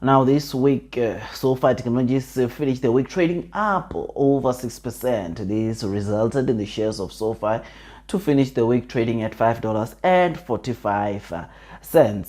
Now this week, Sofi Technologies finished the week trading up over 6%. This resulted in the shares of Sofi to finish the week trading at $5.45.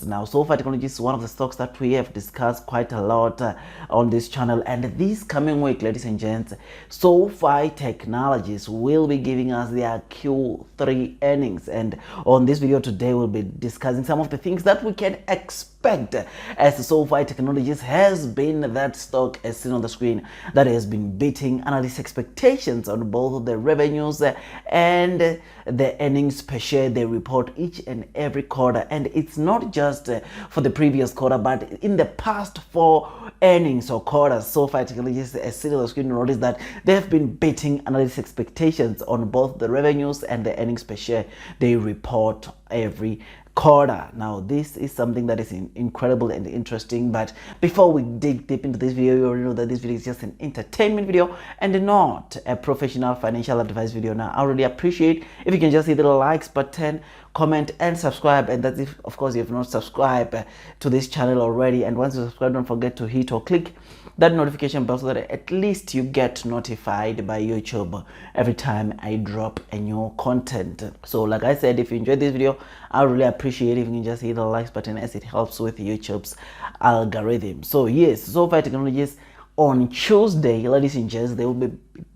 Now, Sofi Technologies is one of the stocks that we have discussed quite a lot on this channel. And this coming week, ladies and gents, Sofi Technologies will be giving us their Q3 earnings. And on this video today, we'll be discussing some of the things that we can expect, as Sofi Technologies has been that stock, as seen on the screen, that has been beating analyst expectations on both the revenues and the earnings per share they report each and every quarter. And it's not just for the previous quarter, but in the past 4 earnings or quarters, Sofi Technologies, as seen on the screen, notice that they have been beating analyst expectations on both the revenues and the earnings per share they report every quarter. Now this is something that is incredible and interesting, but before we dig deep into this video, you already know that this video is just an entertainment video and not a professional financial advice video. Now I really appreciate if you can just hit the likes button, comment and subscribe, and that's if of course you have not subscribed to this channel already. And once you subscribe, don't forget to hit or click that notification bell so that at least you get notified by YouTube every time I drop a new content. So like I said, if you enjoyed this video, I really appreciate if you can just hit the likes button, as it helps with YouTube's algorithm. So yes, Sofi Technologies on Tuesday, ladies and gents, they will be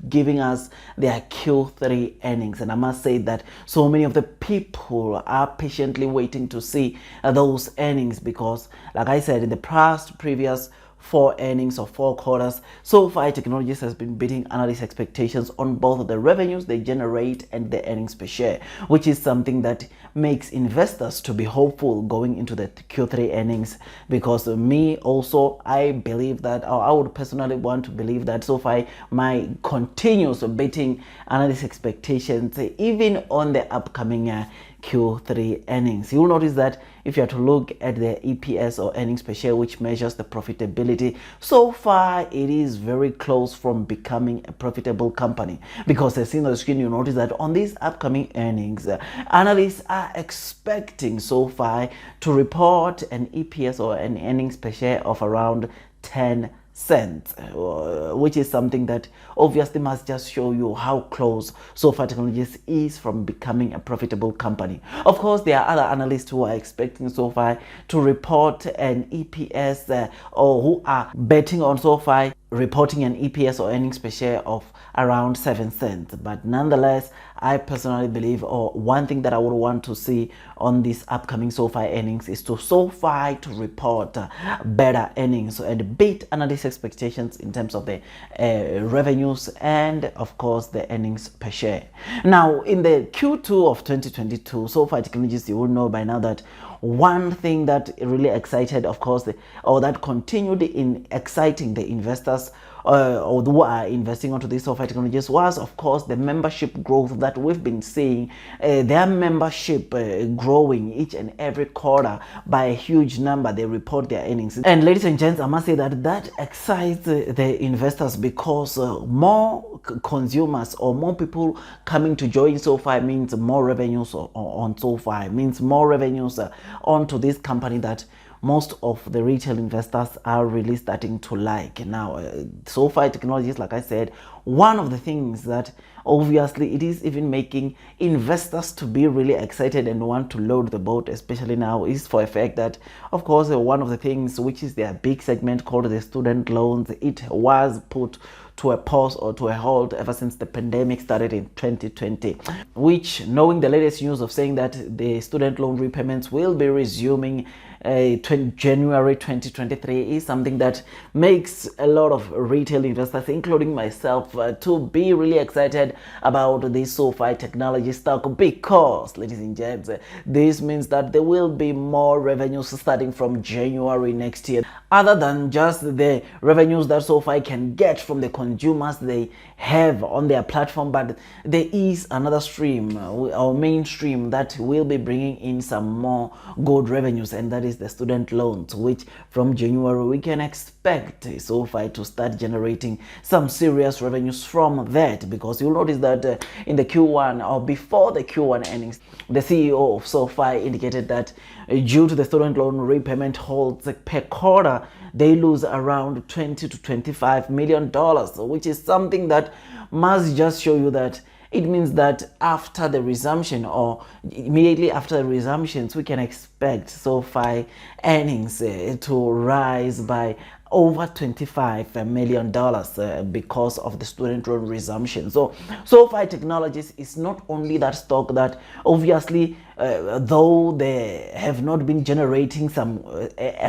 giving us their Q3 earnings, and I must say that so many of the people are patiently waiting to see those earnings, because like I said, in the previous 4 earnings or 4 quarters, Sofi Technologies has been beating analyst expectations on both the revenues they generate and the earnings per share, which is something that makes investors to be hopeful going into the Q3 earnings. Because me also, I believe that, or I would personally want to believe that Sofi might continue beating analyst expectations even on the upcoming Q3 earnings. You'll notice that if you are to look at the EPS or earnings per share, which measures the profitability, so far it is very close from becoming a profitable company. Because as seen on the screen, you notice that on these upcoming earnings, analysts are expecting Sofi to report an EPS or an earnings per share of around 10 cents, which is something that obviously must just show you how close Sofi Technologies is from becoming a profitable company. Of course, there are other analysts who are expecting Sofi to report an EPS or who are betting on Sofi reporting an EPS or earnings per share of around 7 cents. But nonetheless, I personally believe, or one thing that I would want to see on this upcoming Sofi earnings is to Sofi to report better earnings and beat analyst expectations in terms of the revenues and of course the earnings per share. Now in the Q2 of 2022, Sofi Technologies, you will know by now that one thing that really excited, of course, or that continued in exciting the investors or who are investing onto these Sofi Technologies was, of course, the membership growth that we've been seeing. Their membership growing each and every quarter by a huge number. They report their earnings, and ladies and gents, I must say that that excites the investors, because more consumers or more people coming to join Sofi means more revenues on Sofi, means more revenues onto this company that most of the retail investors are really starting to like. Now Sofi Technologies, like I said, one of the things that obviously it is even making investors to be really excited and want to load the boat, especially now, is for a fact that, of course, one of the things which is their big segment called the student loans, it was put to a pause or to a halt ever since the pandemic started in 2020, which, knowing the latest news of saying that the student loan repayments will be resuming January 2023, is something that makes a lot of retail investors, including myself, to be really excited about this Sofi Technology stock, because, ladies and gents, this means that there will be more revenues starting from January next year, other than just the revenues that Sofi can get from the consumers they have on their platform. But there is another stream, our mainstream, that will be bringing in some more good revenues, and that is the student loans, which from January we can expect Sofi to start generating some serious revenues from that. Because you'll notice that in the Q1, or before the Q1 earnings, the CEO of Sofi indicated that due to the student loan repayment holds per quarter, they lose around 20 to 25 million dollars, which is something that must just show you that it means that after the resumption or immediately after the resumptions, we can expect SoFi earnings to rise by over $25 million because of the student loan resumption. So SoFi Technologies is not only that stock that obviously though they have not been generating some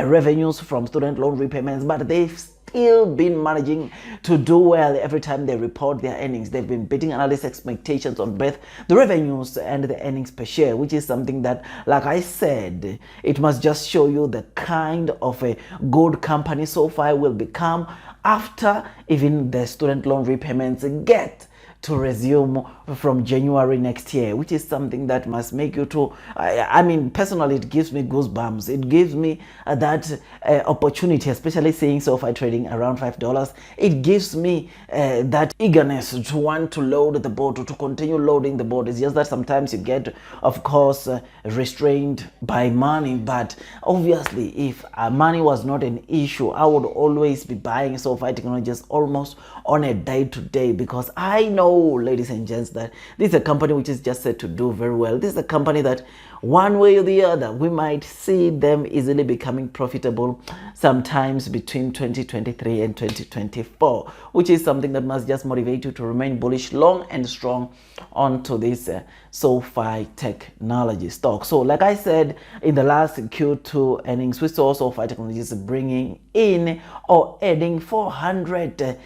revenues from student loan repayments, but they've still been managing to do well every time they report their earnings. They've been beating analyst expectations on both the revenues and the earnings per share, which is something that, like I said, it must just show you the kind of a good company SoFi will become after even the student loan repayments get to resume from January next year, which is something that must make you to, I mean, personally, it gives me goosebumps. It gives me that opportunity, especially seeing SoFi trading around $5. It gives me that eagerness to want to load the boat, to continue loading the boat. It's just that sometimes you get, of course, restrained by money. But obviously, if money was not an issue, I would always be buying SoFi Technologies almost on a day-to-day, because I know, ladies and gents, that this is a company which is just set to do very well. This is a company that one way or the other we might see them easily becoming profitable sometimes between 2023 and 2024, which is something that must just motivate you to remain bullish, long and strong onto this SoFi Technology stock. So like I said, in the last Q2 earnings, we saw SoFi Technologies bringing in or adding 400,000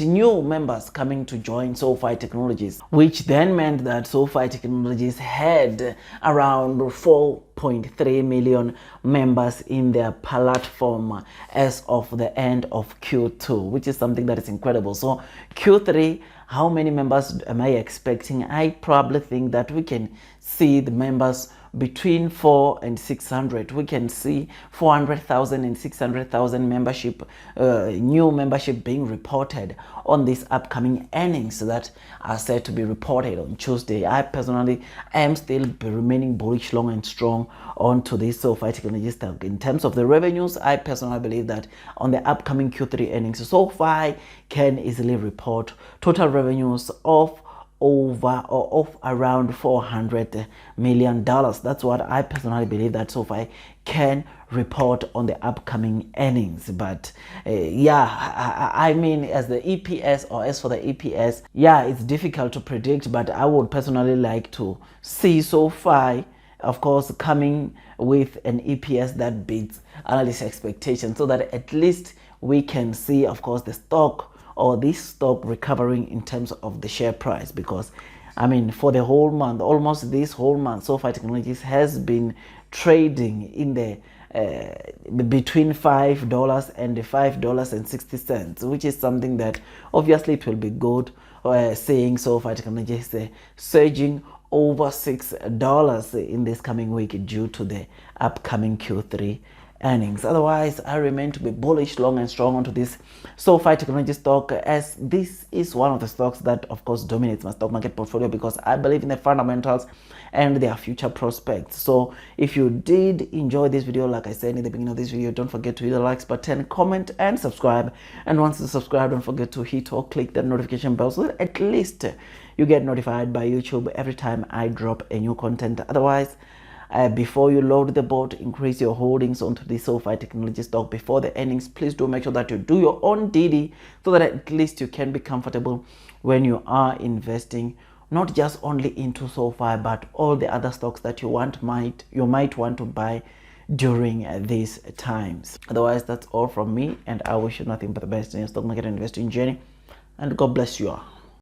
new members coming to join SoFi Technologies, which then meant that SoFi Technologies had around 4.3 million members in their platform as of the end of Q2, which is something that is incredible. So Q3, how many members am I expecting? I probably think that we can see the members between 400 and 600. We can see 400,000 and 600,000 membership, new membership being reported on these upcoming earnings that are set to be reported on Tuesday. I personally am still remaining bullish, long and strong onto this SoFi Technology stock. In terms of the revenues, I personally believe that on the upcoming Q3 earnings, SoFi can easily report total revenues of over or of around $400 million. That's what I personally believe that SoFi can report on the upcoming earnings. But yeah, I mean, as the EPS, or as for the EPS, yeah, it's difficult to predict, but I would personally like to see SoFi, of course, coming with an EPS that beats analyst expectations, so that at least we can see, of course, the stock or this stock recovering in terms of the share price. Because I mean, for the whole month, almost this whole month, SoFi Technologies has been trading in the between $5 and $5.60, which is something that obviously it will be good seeing SoFi Technologies surging over $6 in this coming week due to the upcoming Q3 earnings. Otherwise, I remain to be bullish, long and strong onto this SoFi Technology stock, as this is one of the stocks that, of course, dominates my stock market portfolio, because I believe in the fundamentals and their future prospects. So if you did enjoy this video, like I said in the beginning of this video, don't forget to hit the likes button, comment and subscribe. And once you subscribe, don't forget to hit or click the notification bell, so that at least you get notified by YouTube every time I drop a new content. Otherwise, before you load the boat, increase your holdings onto the SoFi Technology stock before the earnings. Please do make sure that you do your own DD, so that at least you can be comfortable when you are investing, not just only into SoFi, but all the other stocks that you might want to buy during these times. Otherwise, that's all from me, and I wish you nothing but the best in your stock market investing journey, and God bless you all.